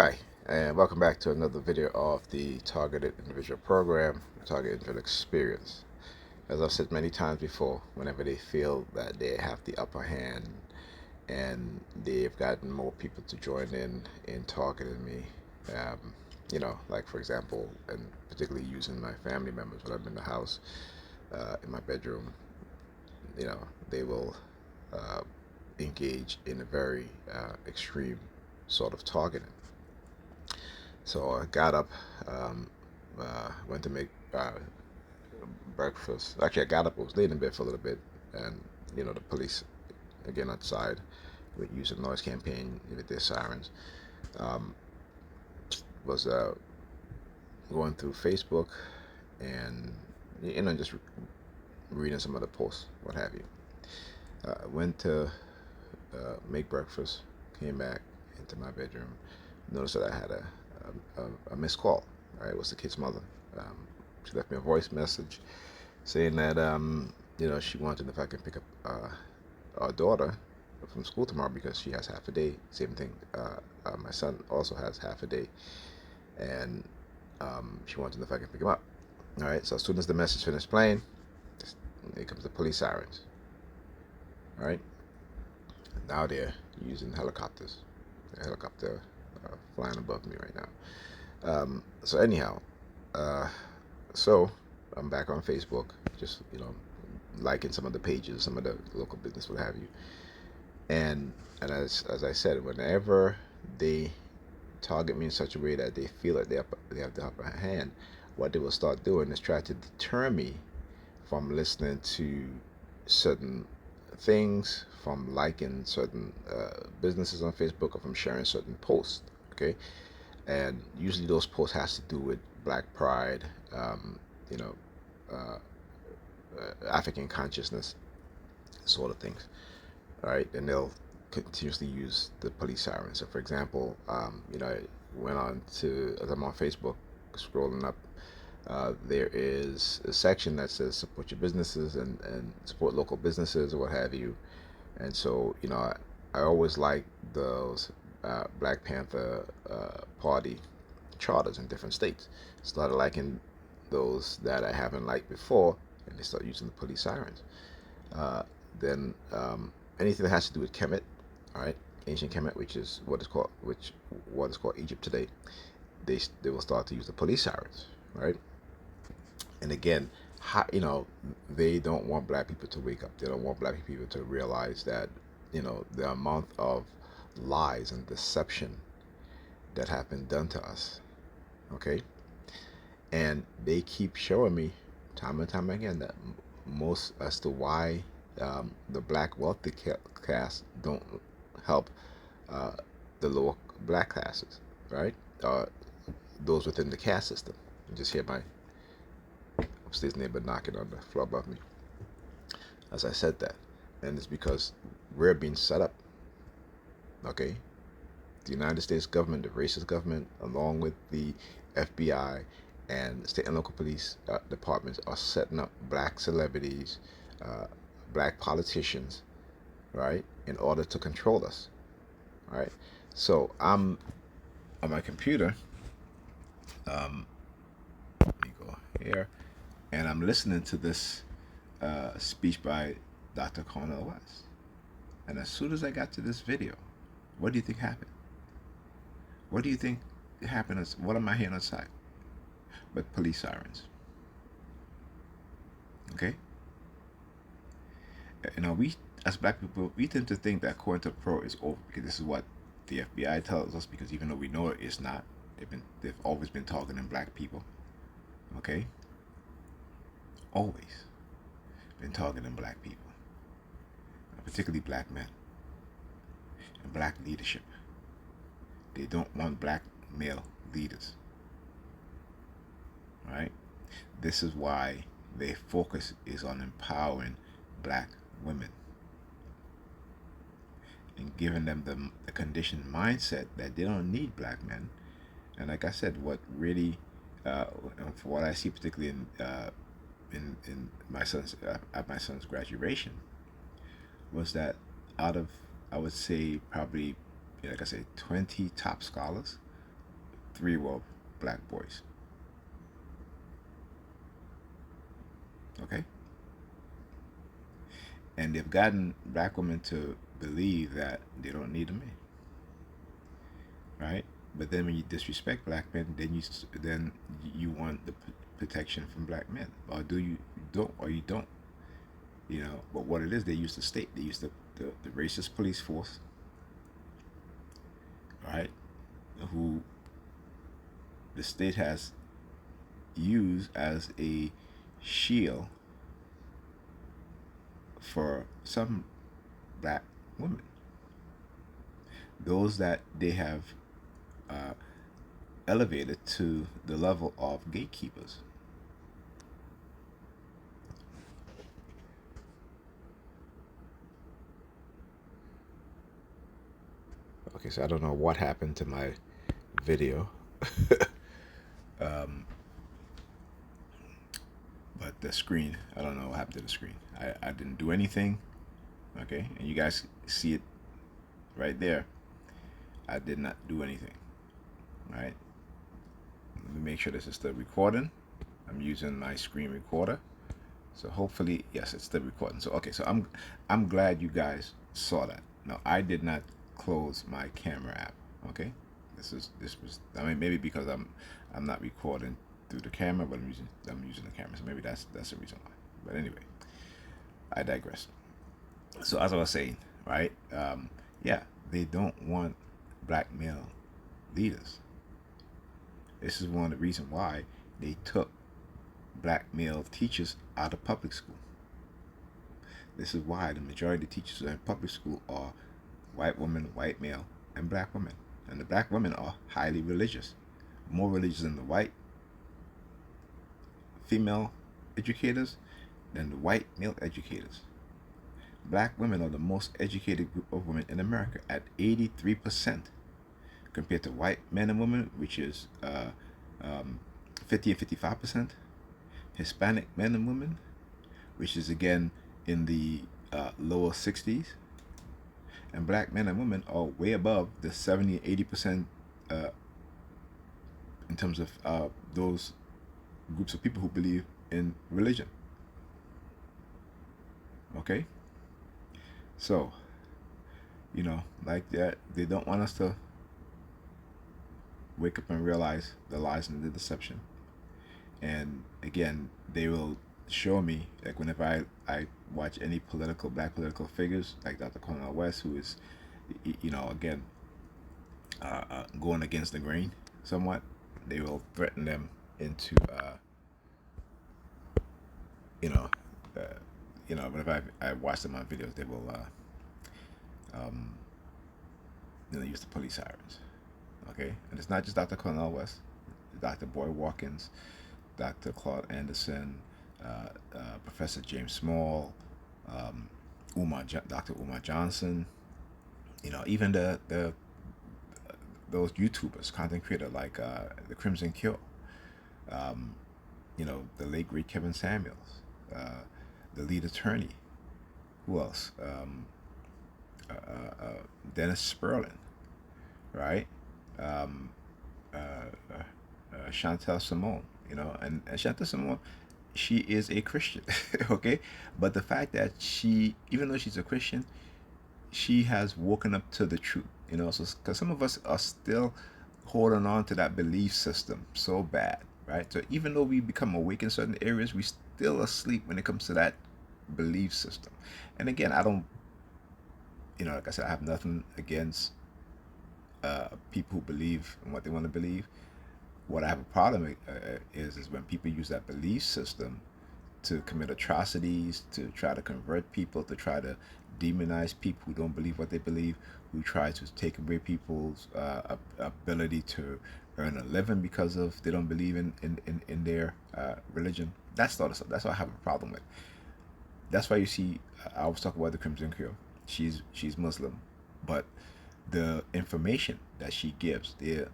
Hi, and welcome back to another video of the Targeted Individual Program, Targeted Individual Experience. As I've said many times before, whenever they feel that they have the upper hand and they've gotten more people to join in targeting me, like for example, and particularly using my family members when I'm in the house, in my bedroom, you know, they will uh, engage in a very extreme sort of targeting. So I got up, went to make breakfast. Actually, I got up, I was laying in bed for a little bit, and the police again outside with using noise campaign with their sirens. Um, was going through Facebook and just reading some of the posts, what have you. Went to make breakfast, came back into my bedroom, noticed that I had a missed call. All right, it was the kid's mother. Um, she left me a voice message saying that she wanted if I can pick up our daughter from school tomorrow because she has half a day. Same thing. My son also has half a day, and she wanted if I can pick him up. All right. So as soon as the message finished playing, here comes the police sirens. All right. Now they're using helicopters. A helicopter flying above me right now. So anyhow, uh, so I'm back on Facebook, just liking some of the pages, some of the local business, what have you. And as I said, whenever they target me in such a way that they feel that they have the upper hand, what they will start doing is try to deter me from listening to certain things, from liking certain businesses on Facebook, or from sharing certain posts. Okay, and usually those posts has to do with Black Pride, um, you know, uh, African consciousness, sort of things. All right, and they'll continuously use the police siren. So, for example, I went on to as I'm on Facebook, scrolling up. There is a section that says support your businesses and support local businesses or what have you. And so, I always like those Black Panther Party charters in different states. Started liking those that I haven't liked before, and they start using the police sirens. Uh, then anything that has to do with Kemet, all right, ancient Kemet, which is what is called Egypt today, they will start to use the police sirens, right? And again, they don't want black people to wake up. They don't want black people to realize that the amount of lies and deception that have been done to us. Okay, and they keep showing me time and time again that most as to why the black wealthy class don't help uh, the lower black classes, right? Uh, those within the caste system. You just hear my upstairs neighbor knocking on the floor above me as I said that, and it's because we're being set up. Okay, the United States government, the racist government, along with the FBI and state and local police departments, are setting up black celebrities, uh, black politicians, right, in order to control us. All right. So I'm on my computer. Um, let me go here, and I'm listening to this speech by Dr. Cornel West. And as soon as I got to this video, what do you think happened? What do you think happened? What am I hearing outside? But police sirens. Okay? We as black people, we tend to think that COINTELPRO is over because this is what the FBI tells us. Because even though we know it's not, they've always been targeting black people. Okay? Always been targeting black people, particularly black men and black leadership. They don't want black male leaders. Right? This is why their focus is on empowering black women and giving them the conditioned mindset that they don't need black men. And like I said, what really, for what I see, particularly in my son's at my son's graduation, was that out of, I would say, probably, like I said, 20 top scholars, three were black boys. Okay? And they've gotten black women to believe that they don't need a man, right? But then when you disrespect black men, then you want the protection from black men, or do you don't, or you don't, you know? But what it is, they use the state, they use the racist police force, right? Who the state has used as a shield for some black women, those that they have uh, elevated to the level of gatekeepers. Okay, so I don't know what happened to my video, um, but the screen, I don't know what happened to the screen. I didn't do anything, okay? And you guys see it right there. I did not do anything, right? Let me make sure this is still recording. I'm using my screen recorder. So hopefully, yes, it's still recording. So okay, so I'm glad you guys saw that. Now I did not close my camera app. Okay, this was, I mean, maybe because I'm not recording through the camera, but I'm using the camera, so maybe that's the reason why. But anyway, I digress. So as I was saying, right? Yeah, they don't want black male leaders. This is one of the reasons why they took black male teachers out of public school. This is why the majority of the teachers in public school are white women, white male, and black women. And the black women are highly religious, more religious than the white female educators than the white male educators. Black women are the most educated group of women in America at 83%, compared to white men and women, which is 50 and 55%. Hispanic men and women, which is again in the lower 60s, and black men and women are way above the 70 80% in terms of those groups of people who believe in religion. Okay, so you know, like that, they don't want us to wake up and realize the lies and the deception. And again, they will show me, like whenever I watch any black political figures like Dr. Cornel West, who is, you know, again, going against the grain somewhat, they will threaten them into, you know, uh, whenever I watch them on videos, they will, um, use the police sirens. Okay, and it's not just Dr. Cornel West, Dr. Boy Watkins, Dr. Claude Anderson, Professor James Small, Dr. Umar Johnson. You know, even the those YouTubers, content creator like the Crimson Kill. Um, you know, the late great Kevin Samuels, the lead attorney. Who else? Dennis Sperling, right? Um, Chantel Simone, you know, and Chantel Simone, she is a Christian, okay? But the fact that she, even though she's a Christian, she has woken up to the truth, you know. So, because some of us are still holding on to that belief system so bad, right? So, even though we become awake in certain areas, we still asleep when it comes to that belief system. And again, I don't, you know, like I said, I have nothing against people who believe in what they want to believe. What I have a problem is when people use that belief system to commit atrocities, to try to convert people, to try to demonize people who don't believe what they believe, who try to take away people's ability to earn a living because of they don't believe in their religion. That's sort of stuff. That's what I have a problem with. That's why you see, I always talk about the Crimson Curl. She's Muslim, but the information that she gives, the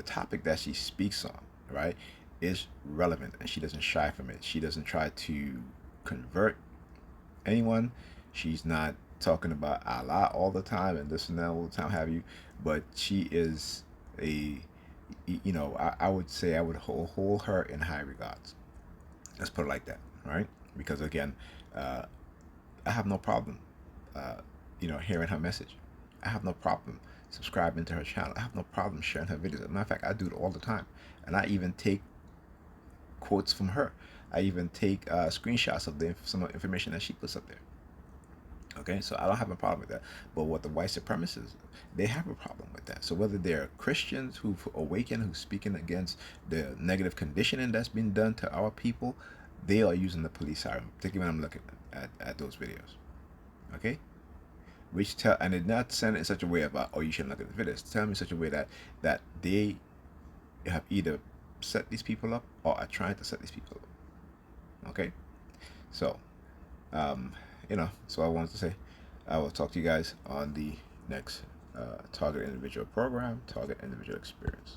topic that she speaks on, right, is relevant, and she doesn't shy from it. She doesn't try to convert anyone. She's not talking about Allah all the time and this and that all the time, have you? But she is a you know, I would say I would hold her in high regards. Let's put it like that, right? Because again, uh, I have no problem, uh, hearing her message. I have no problem subscribing to her channel. I have no problem sharing her videos. As a matter of fact, I do it all the time, and I even take quotes from her. I even take screenshots of some of the information that she puts up there. Okay, so I don't have a problem with that. But what the white supremacists, they have a problem with that. So whether they're Christians who've awakened, who's speaking against the negative conditioning that's been done to our people, they are using the police siren, particularly when I'm looking at those videos. Okay? Which tell, and it's not send it in such a way about, oh, you shouldn't look at the videos. Tell me in such a way that they have either set these people up or are trying to set these people up. Okay? So um, so I wanted to say I will talk to you guys on the next Target Individual program, Target Individual Experience.